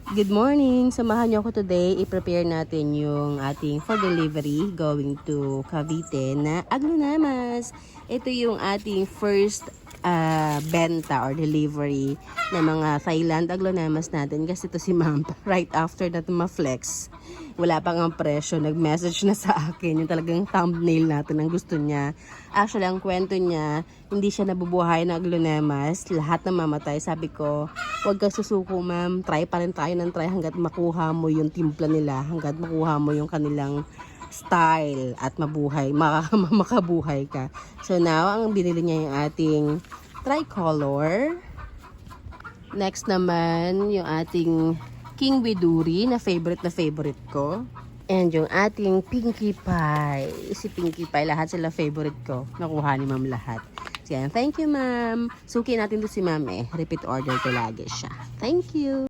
Good morning! Samahan niyo ako today. I-prepare natin yung ating for delivery going to Cavite na Aglunamas. Ito yung ating first benta or delivery ng mga Thailand Aglunamas natin. Kasi ito si ma'am, right after na ma-flex, wala pang ang presyo. Nag-message na sa akin yung talagang thumbnail natin ang gusto niya. Actually, ang kwento niya, hindi siya nabubuhay na Aglunamas. Lahat na mamatay. Sabi ko, huwag kang susuko ma'am. Try pa rin tayo ng try hanggat makuha mo yung timpla nila. Hanggat makuha mo yung kanilang style at mabuhay, makabuhay ka. So now, ang binili niya yung ating tricolor. Next naman, yung ating King Widuri na favorite ko. And yung ating Pinkie Pie. Si Pinkie Pie, lahat sila favorite ko. Nakuha ni ma'am lahat. So yan, thank you ma'am. Suki natin to si ma'am eh. Repeat order ko lagi siya. Thank you.